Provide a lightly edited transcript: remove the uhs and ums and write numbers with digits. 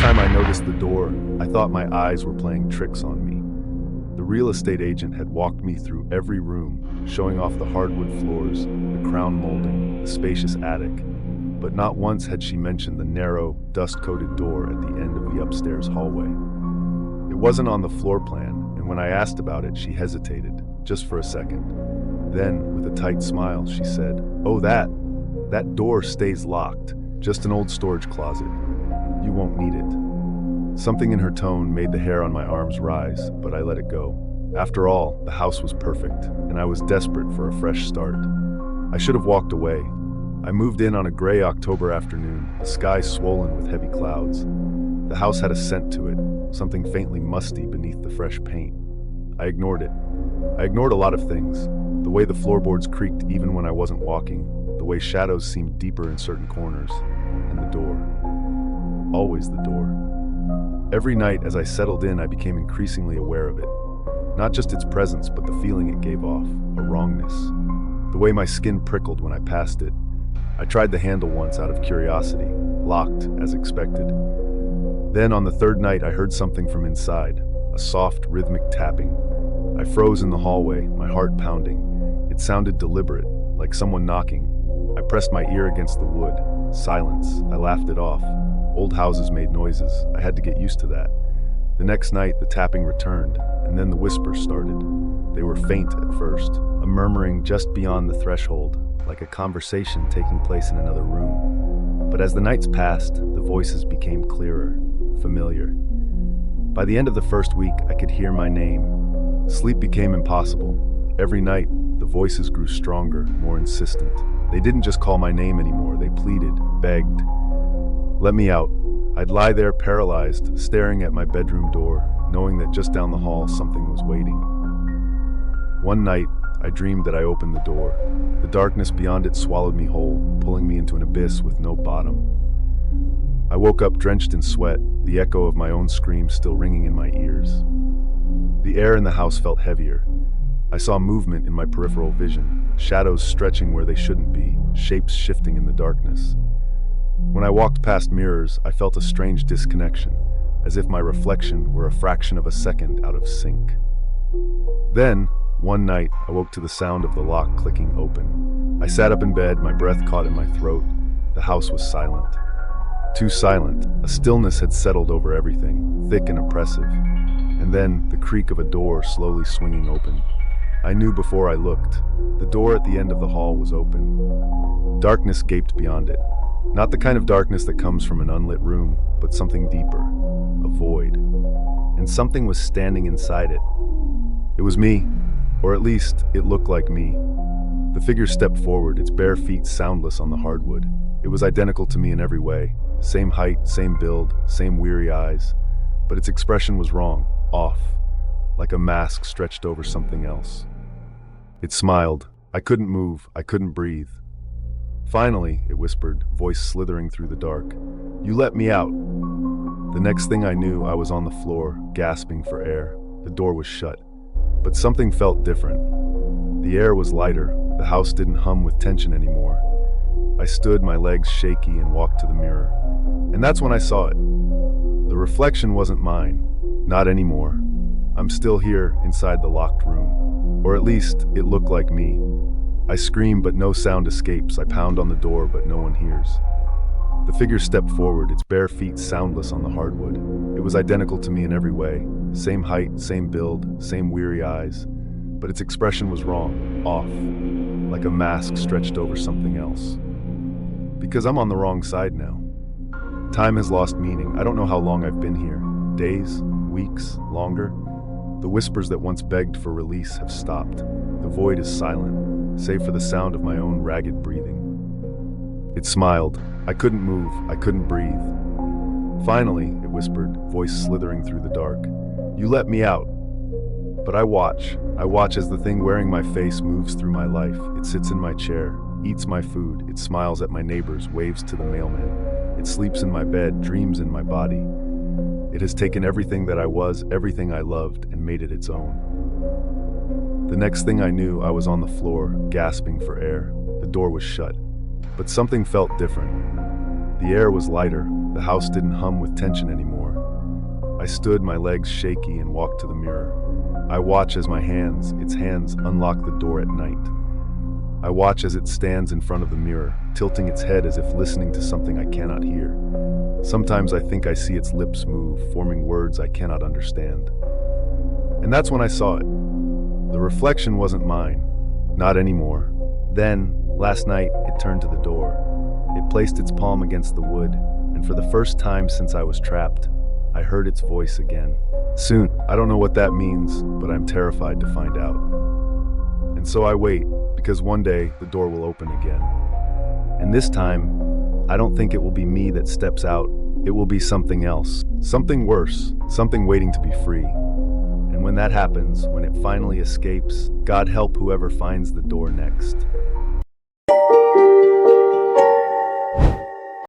time I noticed the door, I thought my eyes were playing tricks on me. The real estate agent had walked me through every room, showing off the hardwood floors, the crown molding, the spacious attic, but not once had she mentioned the narrow, dust-coated door at the end of the upstairs hallway. It wasn't on the floor plan, and when I asked about it, she hesitated, just for a second. Then, with a tight smile, she said, "Oh, that door stays locked, just an old storage closet. You won't need it." Something in her tone made the hair on my arms rise, but I let it go. After all, the house was perfect, and I was desperate for a fresh start. I should have walked away. I moved in on a gray October afternoon, the sky swollen with heavy clouds. The house had a scent to it, something faintly musty beneath the fresh paint. I ignored it. I ignored a lot of things. The way the floorboards creaked even when I wasn't walking, the way shadows seemed deeper in certain corners, and the door. Always the door. Every night as I settled in, I became increasingly aware of it. Not just its presence, but the feeling it gave off, a wrongness. The way my skin prickled when I passed it. I tried the handle once out of curiosity, locked as expected. Then on the third night, I heard something from inside, a soft, rhythmic tapping. I froze in the hallway, my heart pounding. It sounded deliberate, like someone knocking. I pressed my ear against the wood. Silence. I laughed it off. Old houses made noises. I had to get used to that. The next night, the tapping returned, and then the whispers started. They were faint at first, a murmuring just beyond the threshold, like a conversation taking place in another room. But as the nights passed, the voices became clearer, familiar. By the end of the first week, I could hear my name. Sleep became impossible. Every night, the voices grew stronger, more insistent. They didn't just call my name anymore, they pleaded, begged. Let me out. I'd lie there paralyzed, staring at my bedroom door, knowing that just down the hall something was waiting. One night, I dreamed that I opened the door. The darkness beyond it swallowed me whole, pulling me into an abyss with no bottom. I woke up drenched in sweat, the echo of my own scream still ringing in my ears. The air in the house felt heavier. I saw movement in my peripheral vision, shadows stretching where they shouldn't be, shapes shifting in the darkness. When I walked past mirrors, I felt a strange disconnection, as if my reflection were a fraction of a second out of sync. Then, one night, I woke to the sound of the lock clicking open. I sat up in bed, my breath caught in my throat. The house was silent. Too silent. A stillness had settled over everything, thick and oppressive. And then, the creak of a door slowly swinging open. I knew before I looked. The door at the end of the hall was open. Darkness gaped beyond it. Not the kind of darkness that comes from an unlit room, but something deeper, a void. And something was standing inside it. It was me, or at least it looked like me. The figure stepped forward, its bare feet soundless on the hardwood. It was identical to me in every way. Same height, same build, same weary eyes. But its expression was wrong, off, like a mask stretched over something else. It smiled. I couldn't move, I couldn't breathe. Finally, it whispered, voice slithering through the dark. You let me out. The next thing I knew, I was on the floor, gasping for air. The door was shut. But something felt different. The air was lighter. The house didn't hum with tension anymore. I stood, my legs shaky, and walked to the mirror. And that's when I saw it. The reflection wasn't mine. Not anymore. I'm still here, inside the locked room. Or at least, it looked like me. I scream, but no sound escapes. I pound on the door, but no one hears. The figure stepped forward, its bare feet soundless on the hardwood. It was identical to me in every way. Same height, same build, same weary eyes. But its expression was wrong, off, like a mask stretched over something else. Because I'm on the wrong side now. Time has lost meaning. I don't know how long I've been here. Days, weeks, longer. The whispers that once begged for release have stopped. The void is silent, save for the sound of my own ragged breathing. It smiled. I couldn't move. I couldn't breathe. Finally, it whispered, voice slithering through the dark. You let me out. But I watch. I watch as the thing wearing my face moves through my life. It sits in my chair, eats my food. It smiles at my neighbors, waves to the mailman. It sleeps in my bed, dreams in my body. It has taken everything that I was, everything I loved, and made it its own. The next thing I knew, I was on the floor, gasping for air. The door was shut. But something felt different. The air was lighter. The house didn't hum with tension anymore. I stood, my legs shaky, and walked to the mirror. I watch as its hands unlock the door at night. I watch as it stands in front of the mirror, tilting its head as if listening to something I cannot hear. Sometimes I think I see its lips move, forming words I cannot understand. And that's when I saw it. The reflection wasn't mine. Not anymore. Then, last night, it turned to the door. It placed its palm against the wood, and for the first time since I was trapped, I heard its voice again. Soon. I don't know what that means, but I'm terrified to find out. And so I wait, because one day the door will open again. And this time, I don't think it will be me that steps out. It will be something else. Something worse. Something waiting to be free. And when that happens, when it finally escapes, God help whoever finds the door next.